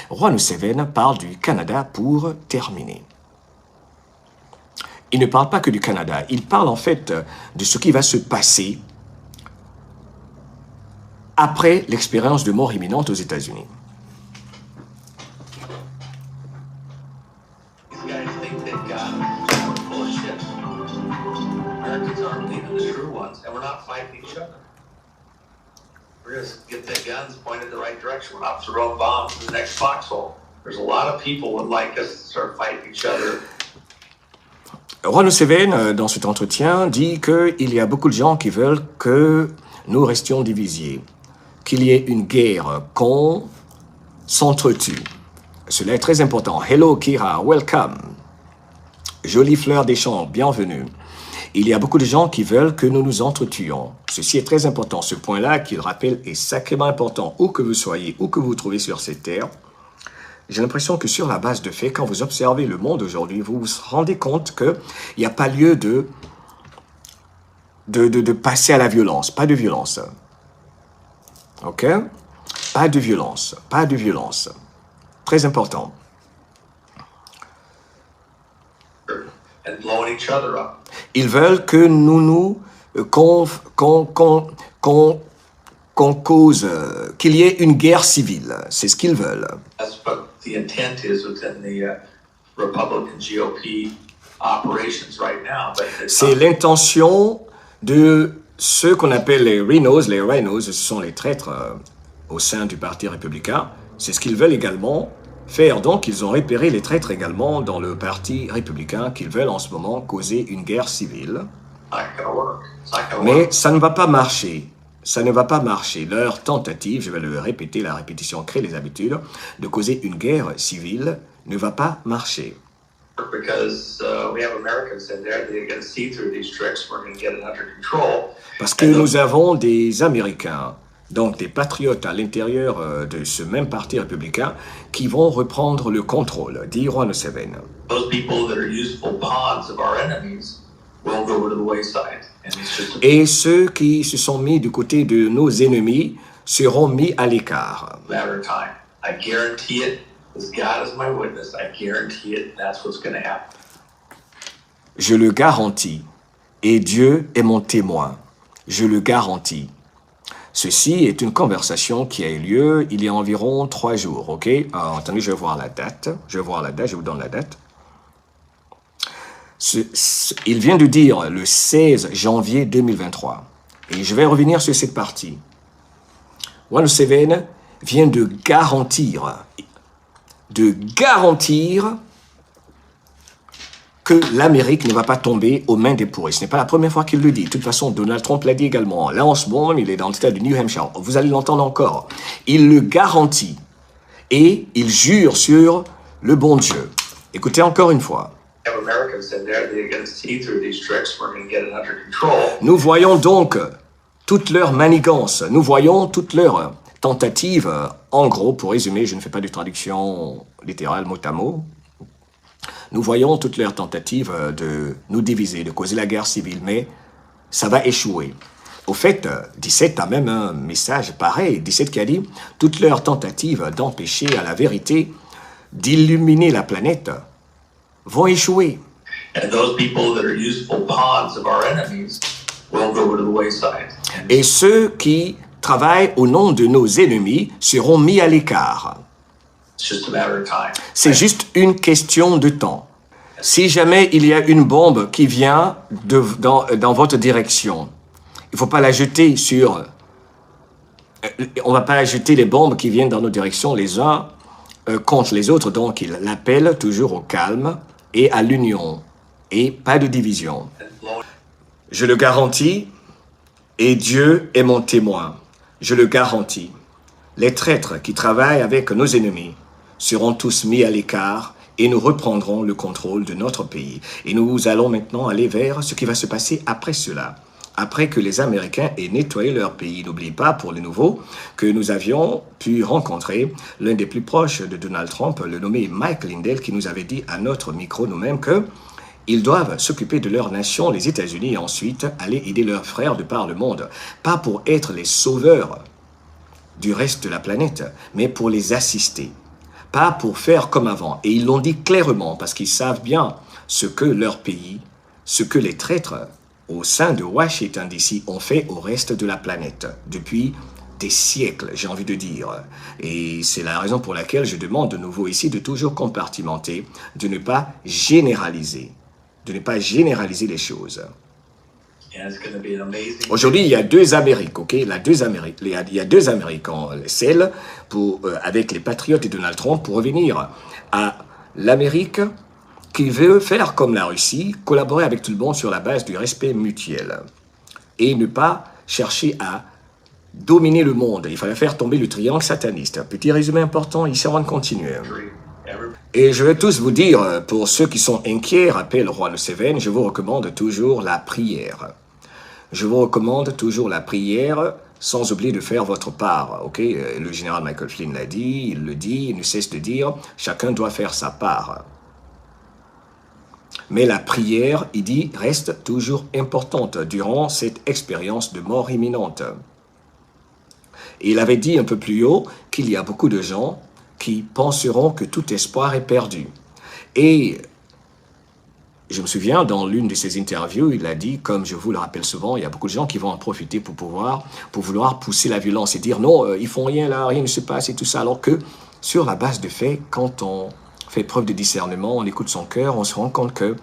Juan Museveni parle du Canada pour terminer. Il ne parle pas que du Canada, il parle en fait de ce qui va se passer après l'expérience de mort imminente aux États-Unis. We're going to get the guns pointed the right direction. We're not throwing bombs in the next foxhole. There's a lot of people would like us to start fighting each other. Juan Museveni, dans cet entretien, dit qu'il y a beaucoup de gens qui veulent que nous restions divisés, qu'il y ait une guerre, qu'on s'entretue. Cela est très important. Hello Kira, welcome. Jolie fleur des champs, bienvenue. Il y a beaucoup de gens qui veulent que nous nous entretuions. Ceci est très important. Ce point-là, qu'il rappelle, est sacrément important. Où que vous soyez, où que vous vous trouvez sur cette terre, j'ai l'impression que sur la base de faits, quand vous observez le monde aujourd'hui, vous vous rendez compte qu'il n'y a pas lieu de passer à la violence. Pas de violence. OK? Pas de violence. Pas de violence. Très important. And blowing each other up. Ils veulent que qu'on cause, qu'il y ait une guerre civile. C'est ce qu'ils veulent. That's what the intent is within the Republican GOP operations right now. C'est l'intention de ceux qu'on appelle les rhinos. Les rhinos, ce sont les traîtres au sein du Parti républicain. C'est ce qu'ils veulent également faire. Donc, ils ont repéré les traîtres également dans le Parti républicain qu'ils veulent en ce moment causer une guerre civile. Mais ça ne va pas marcher. Ça ne va pas marcher. Leur tentative, je vais le répéter, la répétition crée les habitudes, de causer une guerre civile ne va pas marcher. Parce que nous avons des Américains, donc des patriotes à l'intérieur de ce même parti républicain qui vont reprendre le contrôle, dit Juan Museveni. Et ceux qui se sont mis du côté de nos ennemis seront mis à l'écart. Je le garantis, et Dieu est mon témoin. Je le garantis. Ceci est une conversation qui a eu lieu il y a environ 3 jours, ok? Attendez, je vais voir la date. Je vous donne la date. Il vient de dire le 16 janvier 2023. Et je vais revenir sur cette partie. Juan Museveni vient de garantir que l'Amérique ne va pas tomber aux mains des pourris. Ce n'est pas la première fois qu'il le dit. De toute façon, Donald Trump l'a dit également. Là, en ce moment, il est dans l'État du New Hampshire. Vous allez l'entendre encore. Il le garantit. Et il jure sur le bon Dieu. Écoutez encore une fois. Nous voyons donc toutes leurs manigances. Nous voyons toutes leurs tentatives. En gros, pour résumer, je ne fais pas de traduction littérale mot à mot. Nous voyons toutes leurs tentatives de nous diviser, de causer la guerre civile, mais ça va échouer. Au fait, 17 a même un message pareil, 17 qui a dit « Toutes leurs tentatives d'empêcher à la vérité d'illuminer la planète vont échouer. » Et ceux qui travaillent au nom de nos ennemis seront mis à l'écart. C'est juste une question de temps. Si jamais il y a une bombe qui vient dans votre direction, il ne faut pas la jeter sur... on ne va pas jeter les bombes qui viennent dans nos directions les uns contre les autres. Donc, il appelle toujours au calme et à l'union et pas de division. Je le garantis et Dieu est mon témoin. Je le garantis. Les traîtres qui travaillent avec nos ennemis seront tous mis à l'écart et nous reprendrons le contrôle de notre pays. Et nous allons maintenant aller vers ce qui va se passer après cela. Après que les Américains aient nettoyé leur pays. N'oubliez pas, pour les nouveaux, que nous avions pu rencontrer l'un des plus proches de Donald Trump, le nommé Mike Lindell, qui nous avait dit à notre micro nous-mêmes qu'ils doivent s'occuper de leur nation, les États-Unis, et ensuite aller aider leurs frères de par le monde. Pas pour être les sauveurs du reste de la planète, mais pour les assister. pas pour faire comme avant. Et ils l'ont dit clairement, parce qu'ils savent bien ce que leur pays, ce que les traîtres au sein de Washington DC ont fait au reste de la planète depuis des siècles, j'ai envie de dire. Et c'est la raison pour laquelle je demande de nouveau ici de toujours compartimenter, de ne pas généraliser, les choses. Aujourd'hui, il y a deux Amériques, ok? Il y a deux Amériques, celle avec les patriotes et Donald Trump, pour revenir à l'Amérique qui veut faire comme la Russie, collaborer avec tout le monde sur la base du respect mutuel et ne pas chercher à dominer le monde. Il fallait faire tomber le triangle sataniste. Un petit résumé important, ici avant de continuer. Et je vais tous vous dire, pour ceux qui sont inquiets, rappel Roi de Seven, je vous recommande toujours la prière. Je vous recommande toujours la prière, sans oublier de faire votre part. Ok, le général Michael Flynn l'a dit, il le dit, il ne cesse de dire, chacun doit faire sa part. Mais la prière, il dit, reste toujours importante durant cette expérience de mort imminente. Et il avait dit un peu plus haut qu'il y a beaucoup de gens qui penseront que tout espoir est perdu. Et je me souviens, dans l'une de ses interviews, il a dit, comme je vous le rappelle souvent, il y a beaucoup de gens qui vont en profiter pour vouloir pousser la violence et dire non, ils font rien là, rien ne se passe et tout ça. Alors que sur la base de faits, quand on fait preuve de discernement, on écoute son cœur, on se rend compte que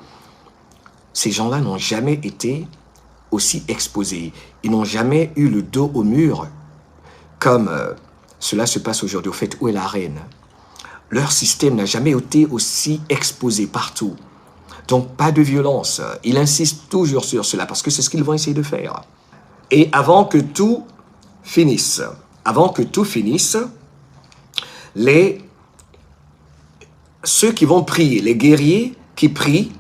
ces gens-là n'ont jamais été aussi exposés. Ils n'ont jamais eu le dos au mur comme cela se passe aujourd'hui. Au fait, où est la reine? Leur système n'a jamais été aussi exposé partout. Donc, pas de violence. Il insiste toujours sur cela parce que c'est ce qu'ils vont essayer de faire. Et avant que tout finisse, ceux qui vont prier, les guerriers qui prient,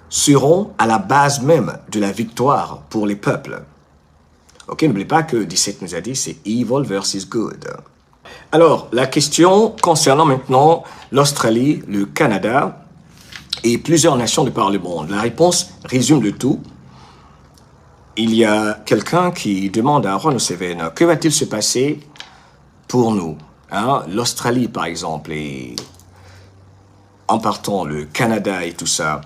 seront à la base même de la victoire pour les peuples. Ok, n'oubliez pas que 17 nous a dit c'est evil versus good. Alors, la question concernant maintenant l'Australie, le Canada et plusieurs nations de par le monde. La réponse résume le tout. Il y a quelqu'un qui demande à Ron Seven, que va-t-il se passer pour nous, hein? L'Australie, par exemple, et en partant le Canada et tout ça,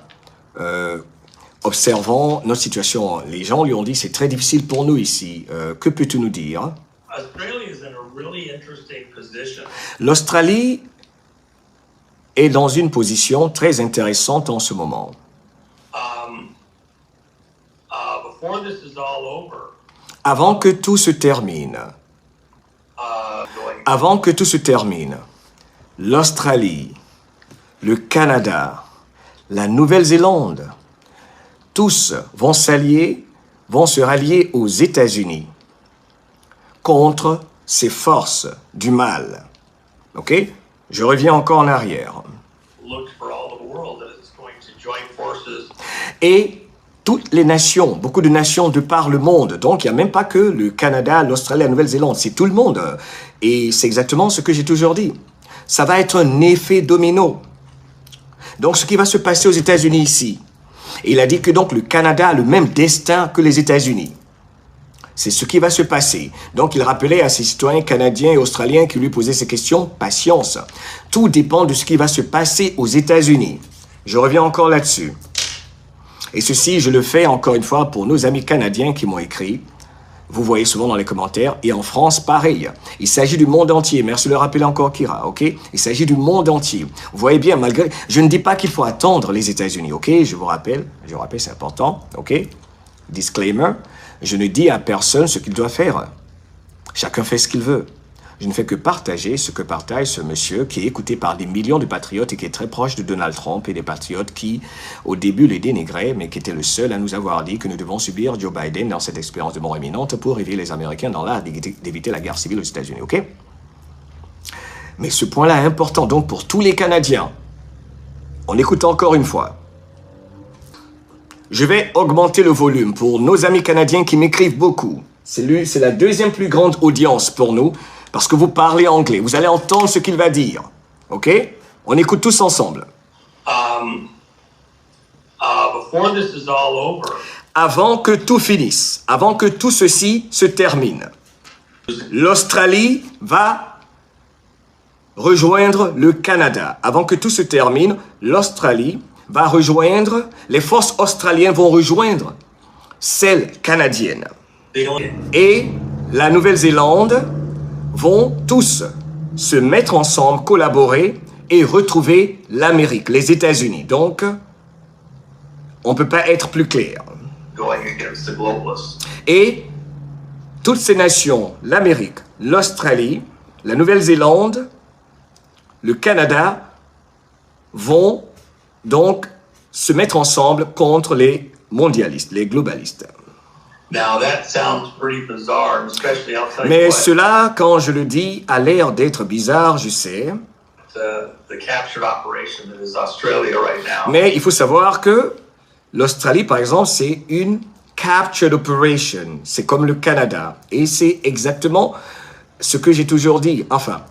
observant notre situation, les gens lui ont dit c'est très difficile pour nous ici. Que peux-tu nous dire? L'Australie est dans une position très intéressante en ce moment. Avant que tout se termine, l'Australie, le Canada, la Nouvelle-Zélande, tous vont se rallier aux États-Unis contre ces forces du mal. Ok? Je reviens encore en arrière. Et toutes les nations, beaucoup de nations de par le monde, donc il n'y a même pas que le Canada, l'Australie, la Nouvelle-Zélande, c'est tout le monde. Et c'est exactement ce que j'ai toujours dit. Ça va être un effet domino. Donc ce qui va se passer aux États-Unis ici, il a dit que donc le Canada a le même destin que les États-Unis. C'est ce qui va se passer. Donc, il rappelait à ses citoyens canadiens et australiens qui lui posaient ces questions, patience. Tout dépend de ce qui va se passer aux États-Unis. Je reviens encore là-dessus. Et ceci, je le fais encore une fois pour nos amis canadiens qui m'ont écrit. Vous voyez souvent dans les commentaires. Et en France, pareil. Il s'agit du monde entier. Merci de le rappeler encore, Kira. Ok? Il s'agit du monde entier. Vous voyez bien, malgré... Je ne dis pas qu'il faut attendre les États-Unis. Ok? Je vous rappelle, c'est important. Ok? Disclaimer. Je ne dis à personne ce qu'il doit faire. Chacun fait ce qu'il veut. Je ne fais que partager ce que partage ce monsieur qui est écouté par des millions de patriotes et qui est très proche de Donald Trump et des patriotes qui, au début, les dénigraient, mais qui était le seul à nous avoir dit que nous devons subir Joe Biden dans cette expérience de mort imminente pour éveiller les Américains dans l'art d'éviter la guerre civile aux États-Unis. Ok? Mais ce point-là est important donc pour tous les Canadiens. On écoute encore une fois. Je vais augmenter le volume pour nos amis canadiens qui m'écrivent beaucoup. C'est la deuxième plus grande audience pour nous parce que vous parlez anglais. Vous allez entendre ce qu'il va dire. OK? On écoute tous ensemble. Avant que tout finisse, avant que tout ceci se termine, l'Australie va rejoindre le Canada. Avant que tout se termine, l'Australie va rejoindre, les forces australiennes vont rejoindre celles canadiennes. Et la Nouvelle-Zélande vont tous se mettre ensemble, collaborer et retrouver l'Amérique, les États-Unis. Donc, on ne peut pas être plus clair. Et toutes ces nations, l'Amérique, l'Australie, la Nouvelle-Zélande, le Canada, vont donc se mettre ensemble contre les mondialistes, les globalistes. Mais cela, quand je le dis, a l'air d'être bizarre, je sais. Mais il faut savoir que l'Australie, par exemple, c'est une captured operation. C'est comme le Canada. Et c'est exactement ce que j'ai toujours dit. Enfin,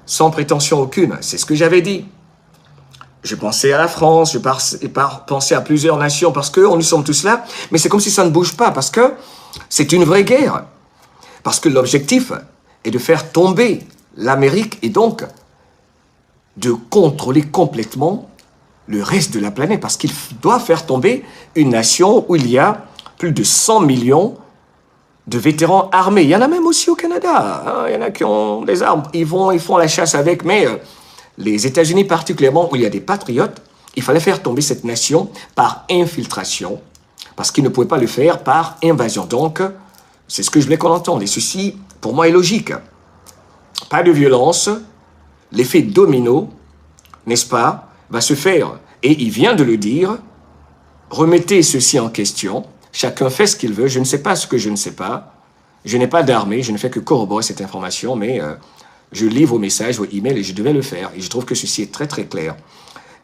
sans prétention aucune, c'est ce que j'avais dit. Je pensais à la France, je pensais à plusieurs nations parce que nous sommes tous là, mais c'est comme si ça ne bouge pas parce que c'est une vraie guerre. Parce que l'objectif est de faire tomber l'Amérique et donc de contrôler complètement le reste de la planète parce qu'il doit faire tomber une nation où il y a plus de 100 millions de vétérans armés. Il y en a même aussi au Canada. Hein. Il y en a qui ont des armes. Ils font la chasse avec, mais les États-Unis particulièrement, où il y a des patriotes, il fallait faire tomber cette nation par infiltration, parce qu'ils ne pouvaient pas le faire par invasion. Donc, c'est ce que je voulais qu'on entende. Et ceci, pour moi, est logique. Pas de violence, l'effet domino, n'est-ce pas, va se faire. Et il vient de le dire, remettez ceci en question, chacun fait ce qu'il veut, je ne sais pas ce que je ne sais pas, je n'ai pas d'armée, je ne fais que corroborer cette information, mais je lis vos messages, vos emails, et je devais le faire. Et je trouve que ceci est très très clair.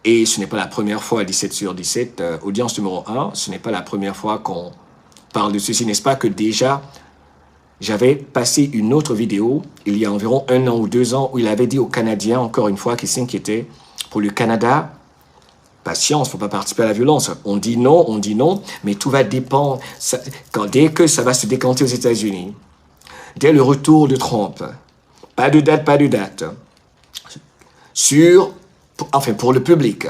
Et ce n'est pas la première fois à 17/17, audience numéro 1, ce n'est pas la première fois qu'on parle de ceci, n'est-ce pas, que déjà, j'avais passé une autre vidéo, il y a environ 1 an ou 2 ans, où il avait dit aux Canadiens, encore une fois, qui s'inquiétaient, pour le Canada, patience, il ne faut pas participer à la violence. On dit non, mais tout va dépendre. Dès que ça va se décanter aux États-Unis, dès le retour de Trump, pas de date, pour le public,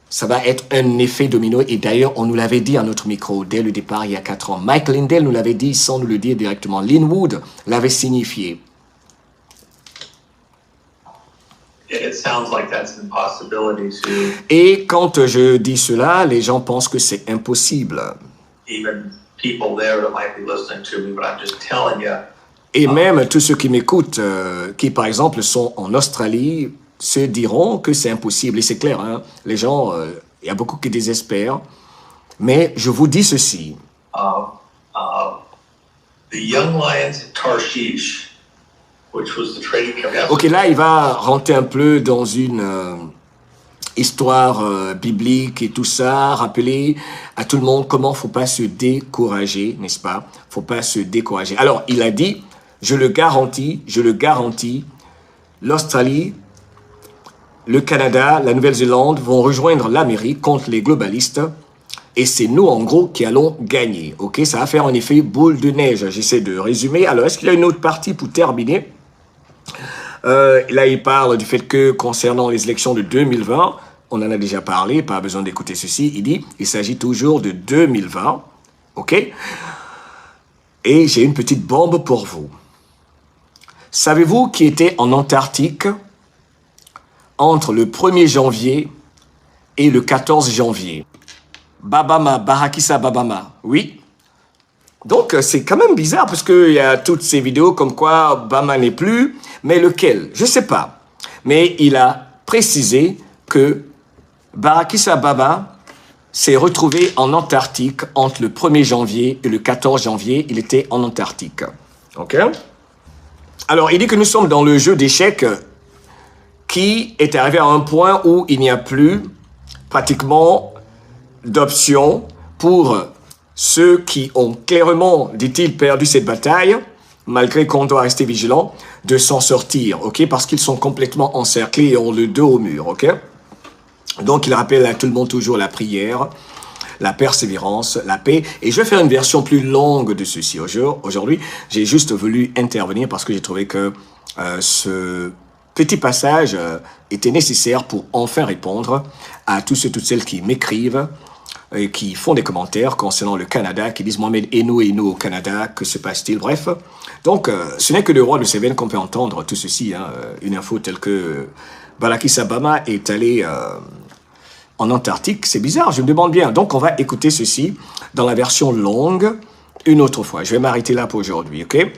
ça va être un effet domino. Et d'ailleurs, on nous l'avait dit à notre micro dès le départ il y a 4 ans. Mike Lindell nous l'avait dit sans nous le dire directement. Lin Wood l'avait signifié. Et quand je dis cela, les gens pensent que c'est impossible. Et même tous ceux qui m'écoutent, qui par exemple sont en Australie, se diront que c'est impossible. Et c'est clair, hein? Les gens, il y a beaucoup qui désespèrent. Mais je vous dis ceci. The Young Lions at Tarshish, which was the trading company. Ok, là, il va rentrer un peu dans une histoire biblique et tout ça, rappeler à tout le monde comment il ne faut pas se décourager, n'est-ce pas? Il ne faut pas se décourager. Alors, il a dit, je le garantis, l'Australie, le Canada, la Nouvelle-Zélande vont rejoindre l'Amérique contre les globalistes. Et c'est nous, en gros, qui allons gagner. Ok, ça va faire un effet boule de neige. J'essaie de résumer. Alors, est-ce qu'il y a une autre partie pour terminer? Là, il parle du fait que, concernant les élections de 2020, on en a déjà parlé, pas besoin d'écouter ceci. Il dit, il s'agit toujours de 2020. Ok? Et j'ai une petite bombe pour vous. Savez-vous qui était en Antarctique entre le 1er janvier et le 14 janvier? Babama, Barakissa Babama, oui. Donc, c'est quand même bizarre parce qu'il y a toutes ces vidéos comme quoi Bama n'est plus, mais lequel? Je ne sais pas. Mais il a précisé que Barakissa Baba s'est retrouvé en Antarctique entre le 1er janvier et le 14 janvier. Il était en Antarctique. OK? Alors, il dit que nous sommes dans le jeu d'échecs qui est arrivé à un point où il n'y a plus pratiquement d'options pour ceux qui ont clairement, dit-il, perdu cette bataille, malgré qu'on doit rester vigilant, de s'en sortir, ok? Parce qu'ils sont complètement encerclés et ont le dos au mur, ok? Donc, il rappelle à tout le monde toujours la prière, la persévérance, la paix. Et je vais faire une version plus longue de ceci. Aujourd'hui, j'ai juste voulu intervenir parce que j'ai trouvé que petit passage était nécessaire pour enfin répondre à tous ceux et toutes celles qui m'écrivent et qui font des commentaires concernant le Canada, qui disent Mohamed et nous au Canada, que se passe-t-il? Bref, donc ce n'est que le roi de Museveni qu'on peut entendre tout ceci, hein, une info telle que Balakis Obama est allé en Antarctique, c'est bizarre, je me demande bien. Donc on va écouter ceci dans la version longue une autre fois. Je vais m'arrêter là pour aujourd'hui, ok?